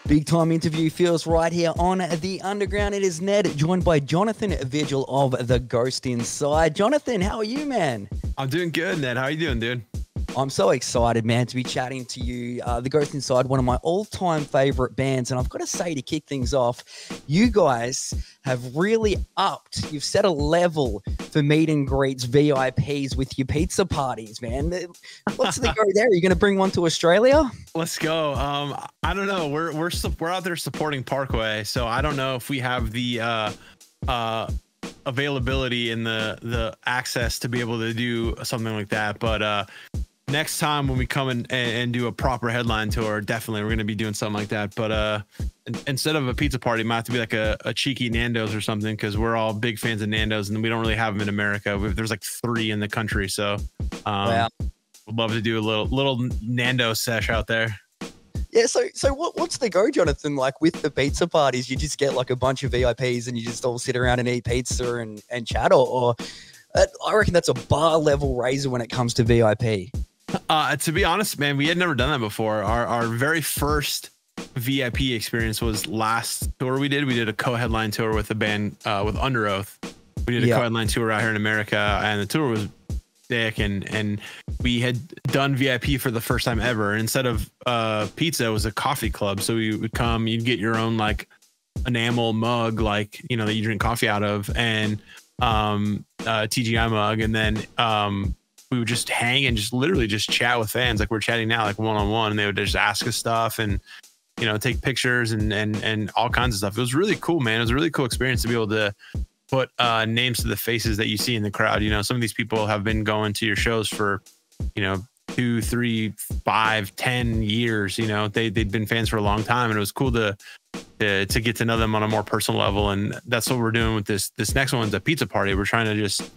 Big time interview feels right here on The Underground. It is Ned, joined by Jonathan Vigil of The Ghost Inside. Jonathan, how are you, man? I'm doing good, Ned. How are you doing, dude? I'm so excited, man, to be chatting to you. The Ghost Inside, one of my all-time favorite bands. And I've got to say, to kick things off, you guys have really upped. You've set a level for meet and greets, VIPs with your pizza parties, man. What's the go there? Are you going to bring one to Australia? Let's go. I don't know. We're out there supporting Parkway, so I don't know if we have the availability and the access to be able to do something like that. But next time when we come and do a proper headline tour, definitely we're going to be doing something like that. But instead of a pizza party, it might have to be like a cheeky Nando's or something, because we're all big fans of Nando's and we don't really have them in America. There's like 3 in the country. So wow. Would love to do a little Nando sesh out there. Yeah, so what's the go, Jonathan? Like with the pizza parties, you just get like a bunch of VIPs and you just all sit around and eat pizza and chat, or I reckon that's a bar level raiser when it comes to VIP. To be honest, man, we had never done that before. Our very first VIP experience was last tour we did. We did a co-headline tour with a band with Under Oath. We did a co-headline tour out here in America, and the tour was sick, and we had done VIP for the first time ever. And instead of pizza, it was a coffee club. So you would come, you'd get your own like enamel mug, like, you know, that you drink coffee out of, and TGI mug, and then we would just hang and just literally just chat with fans like we're chatting now, like one-on-one, and they would just ask us stuff and, you know, take pictures and all kinds of stuff. It was really cool, man. It was a really cool experience to be able to put names to the faces that you see in the crowd. You know, some of these people have been going to your shows for, you know, 2, 3, 5, 10 years. You know, they'd been fans for a long time, and it was cool to get to know them on a more personal level. And that's what we're doing with this next one's a pizza party. We're trying to just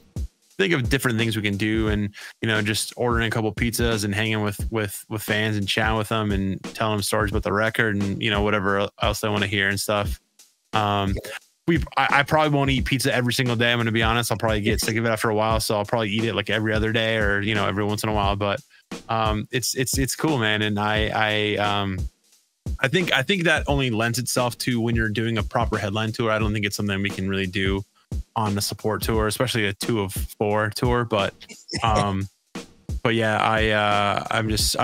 think of different things we can do, and, you know, just ordering a couple pizzas and hanging with fans and chatting with them and telling them stories about the record and, you know, whatever else they want to hear and stuff. I probably won't eat pizza every single day. I'm going to be honest. I'll probably get sick of it after a while. So I'll probably eat it like every other day, or, you know, every once in a while. But it's cool, man. And I think that only lends itself to when you're doing a proper headline tour. I don't think it's something we can really do on a support tour, especially a 2 of 4 tour. But yeah, I'm just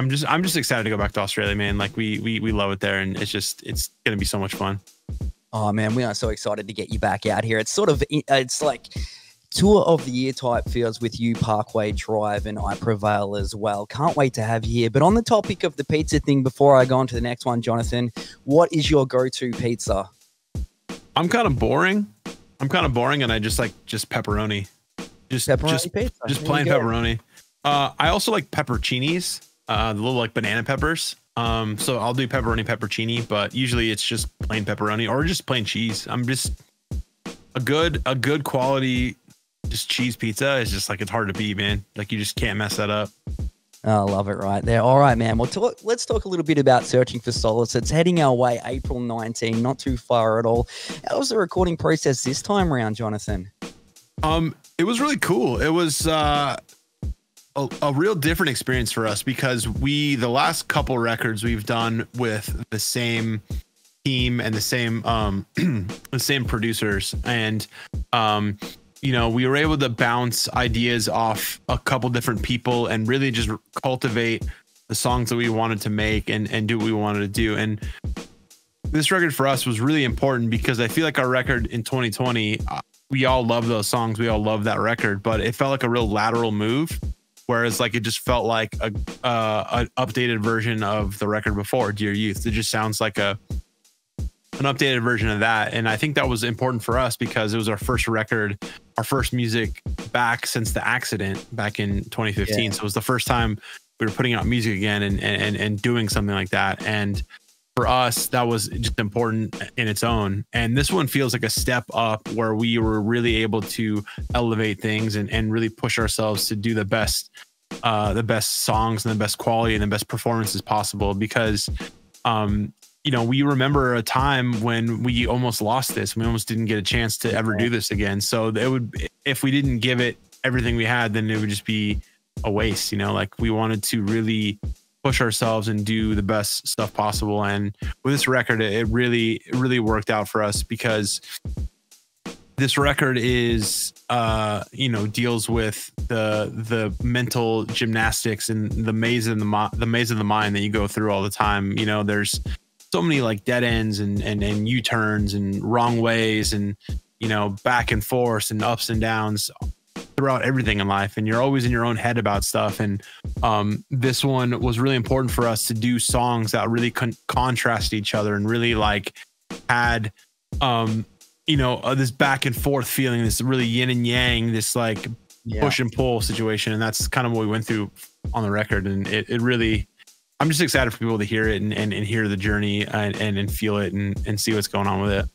excited to go back to Australia, man. Like we love it there, and it's going to be so much fun. Oh man, we are so excited to get you back out here. It's sort of, it's like tour of the year type feels with you, Parkway Drive and I Prevail as well. Can't wait to have you here. But on the topic of the pizza thing, before I go on to the next one, Jonathan, what is your go-to pizza? I'm kind of boring, and I just pepperoni. Just pizza. Just plain pepperoni. I also like pepperoncinis, the little like banana peppers. So I'll do pepperoni, but usually it's just plain pepperoni or just plain cheese. I'm just a good quality just cheese pizza is just like, it's hard to beat, man. Like you just can't mess that up. I love it right there. All right, man. Well, let's talk a little bit about Searching for Solace. It's heading our way April 19, not too far at all. How was the recording process this time around, Jonathan? It was really cool. It was a real different experience for us, because the last couple records we've done with the same team and the same the same producers, and you know, we were able to bounce ideas off a couple different people and really just cultivate the songs that we wanted to make and do what we wanted to do. And this record for us was really important, because I feel like our record in 2020, we all love those songs, we all love that record, but it felt like a real lateral move. Whereas like it just felt like an updated version of the record before, Dear Youth. It just sounds like an updated version of that. And I think that was important for us, because it was our first record, our first music back since the accident back in 2015. Yeah. So it was the first time we were putting out music again and doing something like that. And for us, that was just important in its own. And this one feels like a step up, where we were really able to elevate things and really push ourselves to do the best songs and the best quality and the best performances possible. Because, you know, we remember a time when we almost lost this. We almost didn't get a chance to ever do this again. So it would, if we didn't give it everything we had, then it would just be a waste, you know. Like we wanted to really push ourselves and do the best stuff possible. And with this record, it really worked out for us, because this record is, you know, deals with the mental gymnastics and the maze of the mind that you go through all the time. You know, there's so many like dead ends and U-turns and wrong ways, and, you know, back and forth and ups and downs throughout everything in life. And you're always in your own head about stuff. And this one was really important for us to do songs that really contrast each other and really like had, you know, this back and forth feeling, this really yin and yang, this like push and pull situation. And that's kind of what we went through on the record. And it really, I'm just excited for people to hear it and hear the journey and feel it and see what's going on with it.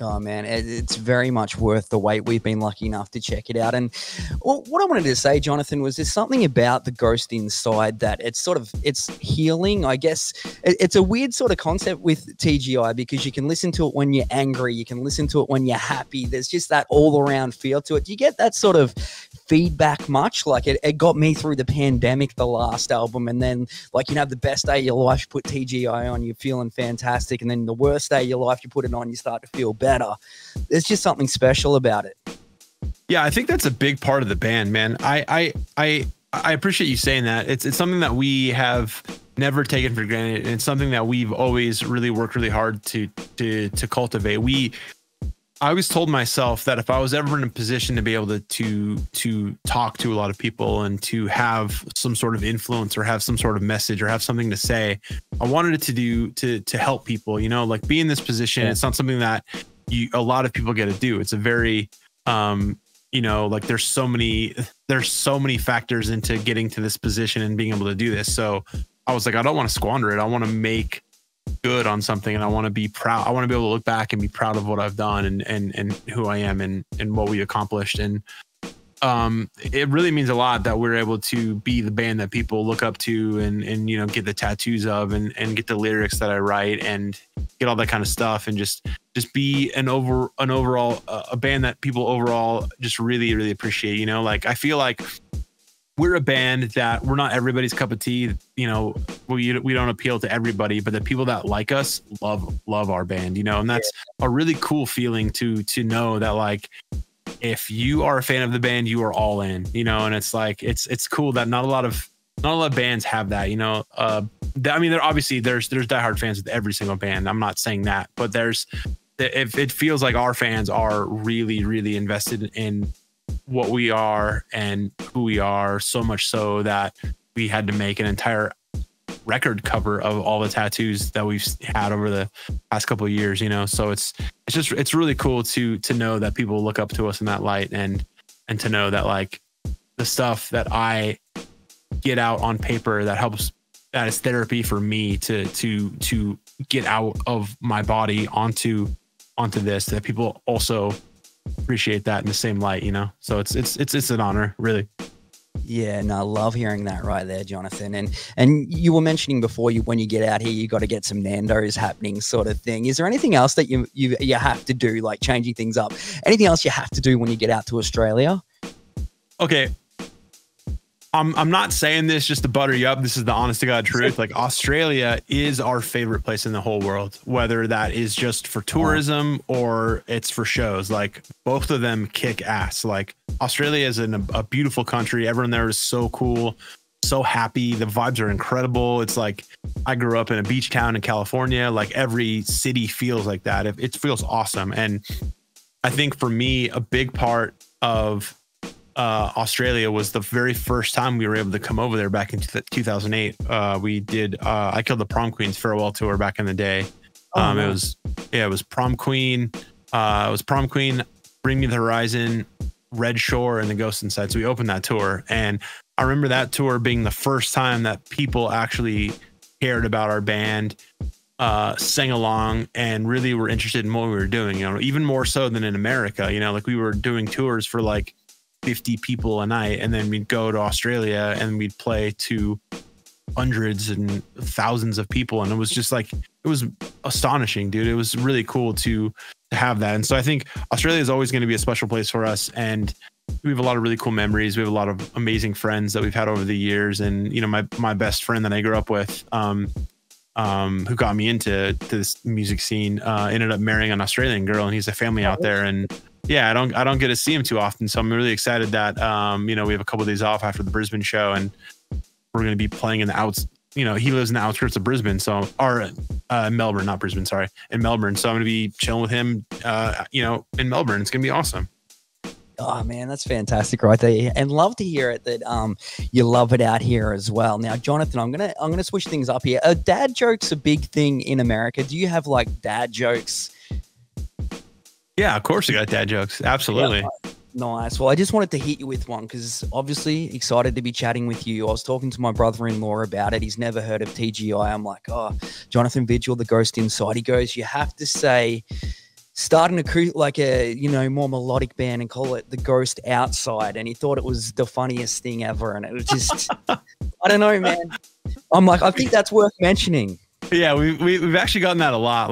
Oh man, it's very much worth the wait. We've been lucky enough to check it out. And what I wanted to say, Jonathan, was there's something about the Ghost Inside that it's healing. I guess it's a weird sort of concept with TGI, because you can listen to it when you're angry, you can listen to it when you're happy. There's just that all around feel to it. Do you get that sort of feedback much? Like it got me through the pandemic, the last album, and then like, you know, the best day of your life, you put TGI on, you're feeling fantastic, and then the worst day of your life, you put it on, you start to feel better. There's just something special about it. Yeah, I think that's a big part of the band, man. I appreciate you saying that. It's something that we have never taken for granted, and it's something that we've always really worked really hard to cultivate. I always told myself that if I was ever in a position to be able to talk to a lot of people and to have some sort of influence or have some sort of message or have something to say, I wanted it to help people, you know, like be in this position. It's not something that a lot of people get to do. It's a very, you know, like there's so many factors into getting to this position and being able to do this. So I was like, I don't want to squander it. I want to make good on something, and I want to be proud. I want to be able to look back and be proud of what I've done and who I am and what we accomplished. And it really means a lot that we're able to be the band that people look up to and you know, get the tattoos of and get the lyrics that I write and get all that kind of stuff, and just be an overall a band that people overall just really appreciate. You know, like I feel like we're a band that we're not everybody's cup of tea. You know, we don't appeal to everybody, but the people that like us love our band, you know, and that's a really cool feeling to know that, like, if you are a fan of the band, you are all in, you know. And it's like, it's cool that not a lot of bands have that, you know. I mean, there's diehard fans with every single band. I'm not saying that, but if it feels like our fans are really invested in what we are and who we are, so much so that we had to make an entire record cover of all the tattoos that we've had over the past couple of years, you know. So it's really cool to know that people look up to us in that light, and to know that, like, the stuff that I get out on paper that is therapy for me to get out of my body onto this, that people also appreciate that in the same light, you know. So it's an honor, really. Yeah, no, I love hearing that right there, Jonathan. And you were mentioning before, when you get out here, you got to get some Nando's happening, sort of thing. Is there anything else that you have to do, like changing things up? Anything else you have to do when you get out to Australia? Okay, I'm not saying this just to butter you up. This is the honest to God truth. Like, Australia is our favorite place in the whole world, whether that is just for tourism or it's for shows. Like, both of them kick ass. Like, Australia is a beautiful country. Everyone there is so cool, so happy. The vibes are incredible. It's like, I grew up in a beach town in California. Like, every city feels like that. It feels awesome. And I think for me, a big part of Australia was the very first time we were able to come over there back in 2008. We did I Killed the Prom Queen's farewell tour back in the day. It was Prom Queen, Bring Me the Horizon, Red Shore, and The Ghost Inside. So we opened that tour, and I remember that tour being the first time that people actually cared about our band, sang along, and really were interested in what we were doing, you know, even more so than in America. You know, like, we were doing tours for like 50 people a night, and then we'd go to Australia and we'd play to hundreds and thousands of people, and it was just like, it was astonishing, dude. It was really cool to have that. And so I think Australia is always going to be a special place for us, and we have a lot of really cool memories. We have a lot of amazing friends that we've had over the years. And, you know, my best friend that I grew up with, who got me into this music scene, ended up marrying an Australian girl, and he's a family out there. And yeah, I don't get to see him too often. So I'm really excited that, you know, we have a couple of days off after the Brisbane show, and we're going to be playing in the outs. You know, he lives in the outskirts of Brisbane, so Melbourne, not Brisbane, sorry, in Melbourne. So I'm going to be chilling with him, you know, in Melbourne. It's going to be awesome. Oh man, that's fantastic right there, and love to hear it that you love it out here as well. Now, Jonathan, I'm gonna switch things up here. Are dad jokes a big thing in America? Do you have like dad jokes? Yeah, of course, I got dad jokes. Absolutely. Yeah, nice. Well, I just wanted to hit you with one because obviously excited to be chatting with you. I was talking to my brother-in-law about it. He's never heard of TGI. I'm like, oh, Jonathan Vigil, the ghost inside. He goes, you have to say, start like a, you know, more melodic band and call it the Ghost Outside. And he thought it was the funniest thing ever. And it was just, I don't know, man. I'm like, I think that's worth mentioning. Yeah, we've actually gotten that a lot.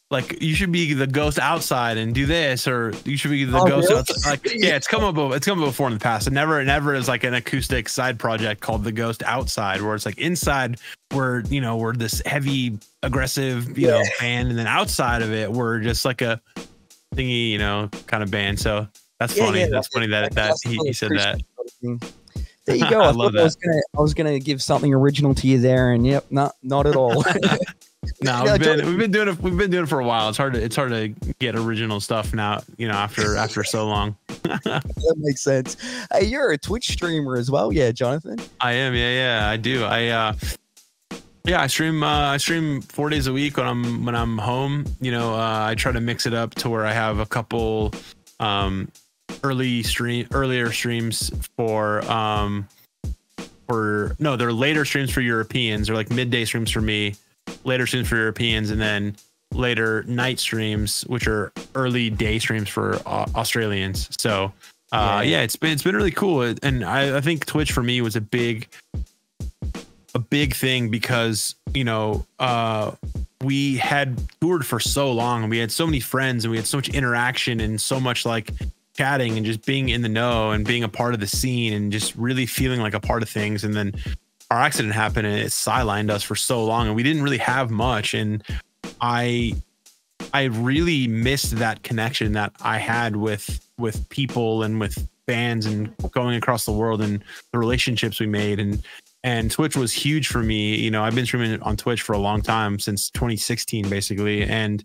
Like you should be the ghost outside and do this, or you should be the ghost really? outside. Like, yeah, it's come up before in the past. And never is like an acoustic side project called the Ghost Outside, where it's like inside we're this heavy, aggressive, you know, band, and then outside of it we're just like a thingy, you know, kind of band. So that's funny. That's funny that he said that. There you go. I love that. I was gonna give something original to you there, and yep, not at all. No, we've been doing it for a while. It's hard to get original stuff now, you know, after so long. That makes sense. Hey, you're a Twitch streamer as well, yeah, Jonathan? I am, yeah, I do. I stream 4 days a week when I'm home. You know, I try to mix it up to where I have a couple earlier streams they're later streams for Europeans. They're like midday streams for me, later streams for Europeans, and then later night streams, which are early day streams for Australians. So yeah, it's been really cool. And I think Twitch for me was a big thing because, you know, we had toured for so long and we had so many friends and we had so much interaction and so much like chatting and just being in the know and being a part of the scene and just really feeling like a part of things. And then our accident happened and it sidelined us for so long and we didn't really have much. And I really missed that connection that I had with people and with bands and going across the world and the relationships we made. And Twitch was huge for me. You know, I've been streaming on Twitch for a long time, since 2016, basically. And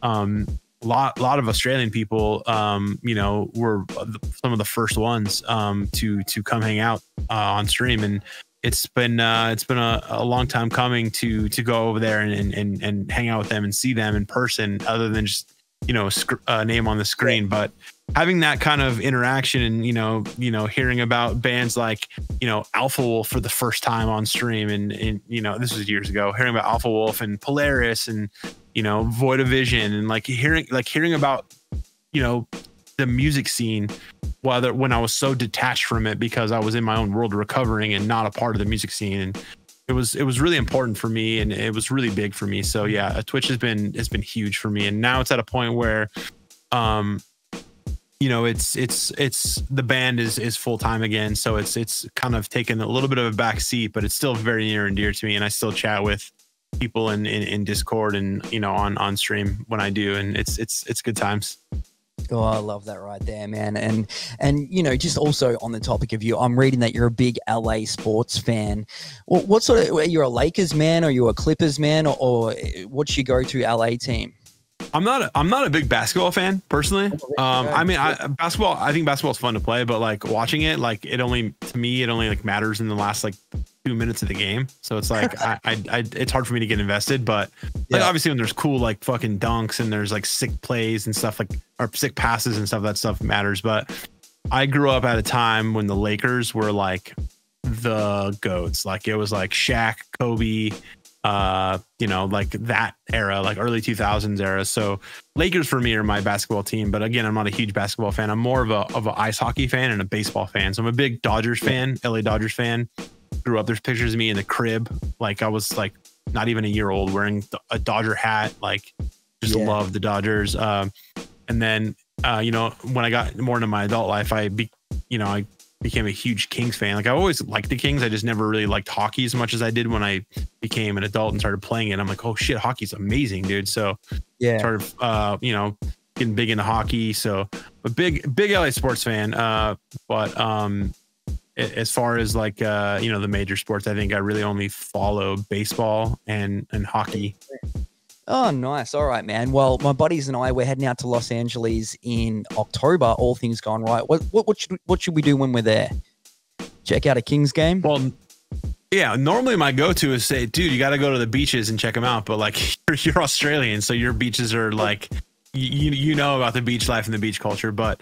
a lot of Australian people, you know, were some of the first ones to come hang out on stream. And it's been a long time coming to go over there and hang out with them and see them in person, other than just, you know, a name on the screen. But having that kind of interaction and, you know, hearing about bands like, you know, Alpha Wolf for the first time on stream, and you know, this was years ago, hearing about Alpha Wolf and Polaris and, you know, Void of Vision, and like hearing about, you know, the music scene, when I was so detached from it because I was in my own world recovering and not a part of the music scene. And it was really important for me, and it was really big for me. So yeah, Twitch has been huge for me. And now it's at a point where, you know, it's the band is full time again. So it's kind of taken a little bit of a back seat, but it's still very near and dear to me. And I still chat with people in Discord and, you know, on stream when I do. And it's good times. Oh, I love that right there, man. And you know, just also on the topic of you, I'm reading that you're a big LA sports fan. What sort of, are you a Lakers man, or are you a Clippers man, or what's your go-to LA team? I'm not a big basketball fan personally. I mean, I think basketball is fun to play, but like watching it, like it only like matters in the last like 2 minutes of the game. So it's like it's hard for me to get invested. But like obviously when there's cool like fucking dunks and there's like sick plays and stuff, like, or sick passes and stuff, that stuff matters. But I grew up at a time when the Lakers were like the GOATs. Like it was like Shaq, Kobe, you know, like that era, like early 2000s era. So Lakers for me are my basketball team. But again, I'm not a huge basketball fan. I'm more of a ice hockey fan and a baseball fan. So I'm a big Dodgers fan, LA Dodgers fan. Grew up, there's pictures of me in the crib. Like I was like not even a year old wearing a Dodger hat, like just love the Dodgers. And then, you know, when I got more into my adult life, I you know, I became a huge Kings fan. Like I always liked the Kings. I just never really liked hockey as much as I did when I became an adult and started playing it. I'm like, oh shit, hockey's amazing, dude. So Yeah. started, you know, getting big into hockey. So a big LA sports fan. But as far as like, you know, the major sports, I think I really only follow baseball and hockey. Oh, nice. All right, man. Well, my buddies and I, we're heading out to Los Angeles in October. All things gone right. What should we do when we're there? Check out a Kings game? Well, yeah, normally my go-to is say, dude, you got to go to the beaches and check them out. But like you're Australian, so your beaches are like, you know about the beach life and the beach culture. But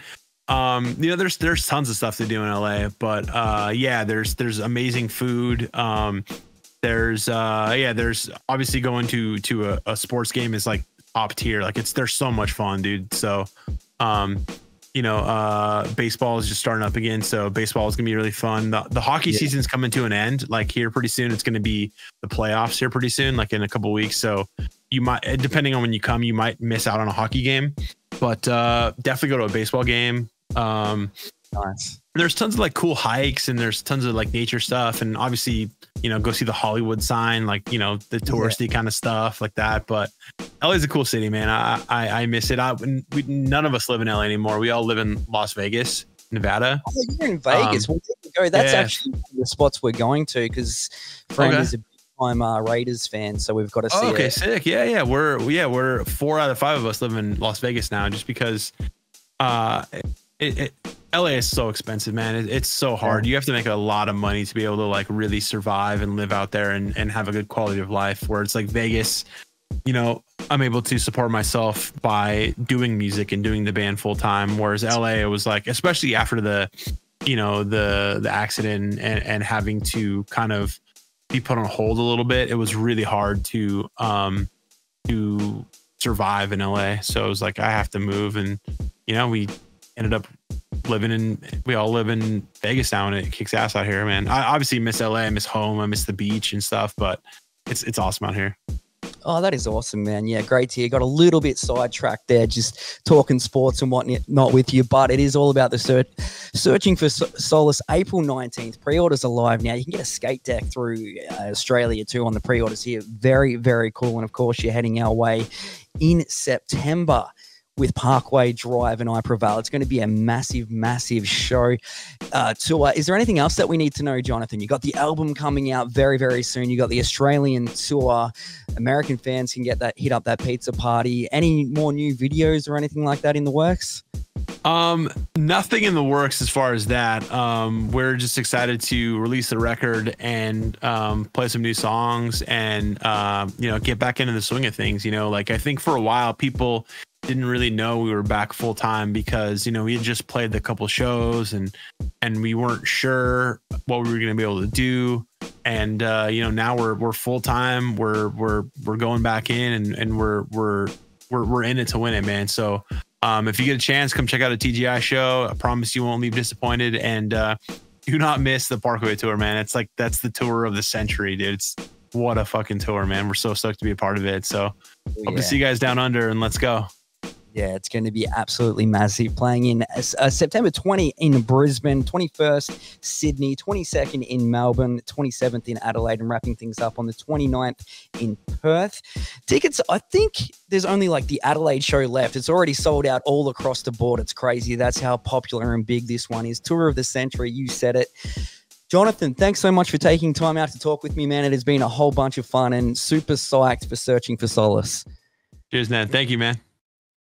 you know, there's tons of stuff to do in LA. But yeah, there's amazing food. There's obviously going to a sports game is like top tier. Like they're so much fun, dude. So you know, baseball is just starting up again, so baseball is gonna be really fun. The hockey season's coming to an end, like here pretty soon. It's gonna be the playoffs here pretty soon, like in a couple of weeks. So you might, depending on when you come, you might miss out on a hockey game, but definitely go to a baseball game. Nice. There's tons of like cool hikes and there's tons of like nature stuff, and obviously, you know, go see the Hollywood sign, like, you know, the touristy kind of stuff like that. But LA's a cool city, man. I miss it. None of us live in LA anymore. We all live in Las Vegas, Nevada. Oh, you're in Vegas. Well, there you go. That's actually one of the spots we're going to, because friend is a big time Raiders fan, so we've got to see. Okay, sick. Yeah. We're 4 out of 5 of us live in Las Vegas now, just because LA is so expensive, man. It's so hard. You have to make a lot of money to be able to like really survive and live out there and have a good quality of life. Where it's like Vegas, you know, I'm able to support myself by doing music and doing the band full time. Whereas LA, it was like, especially after the, you know, the accident and having to kind of be put on hold a little bit, it was really hard to survive in LA. So it was like, I have to move. And, you know, we ended up we all live in Vegas now, and it kicks ass out here, man. I obviously miss LA, I miss home, I miss the beach and stuff, but it's awesome out here. Oh, that is awesome, man. Yeah, great to hear. Got a little bit sidetracked there, just talking sports and whatnot with you, but it is all about the searching for Solace. April 19th, pre-orders are live now. You can get a skate deck through Australia too on the pre-orders here. Very, very cool. And of course, you're heading our way in September with Parkway Drive and I Prevail. It's going to be a massive, massive show tour. Is there anything else that we need to know, Jonathan? You got the album coming out very, very soon. You got the Australian tour. American fans can hit up that pizza party. Any more new videos or anything like that in the works? Nothing in the works as far as that. We're just excited to release the record and play some new songs and you know, get back into the swing of things. You know, like I think for a while people didn't really know we were back full time because, you know, we had just played the couple shows and we weren't sure what we were going to be able to do. And you know, now we're full time. We're going back in and we're in it to win it, man. So if you get a chance, come check out a TGI show. I promise you won't leave disappointed. And do not miss the Parkway tour, man. It's like, that's the tour of the century, dude. What a fucking tour, man. We're so stoked to be a part of it. So hope to see you guys down under, and let's go. Yeah, it's going to be absolutely massive. Playing in September 20 in Brisbane, 21st Sydney, 22nd in Melbourne, 27th in Adelaide, and wrapping things up on the 29th in Perth. Tickets, I think there's only like the Adelaide show left. It's already sold out all across the board. It's crazy. That's how popular and big this one is. Tour of the century. You said it. Jonathan, thanks so much for taking time out to talk with me, man. It has been a whole bunch of fun and super psyched for Searching for Solace. Cheers, man. Thank you, man.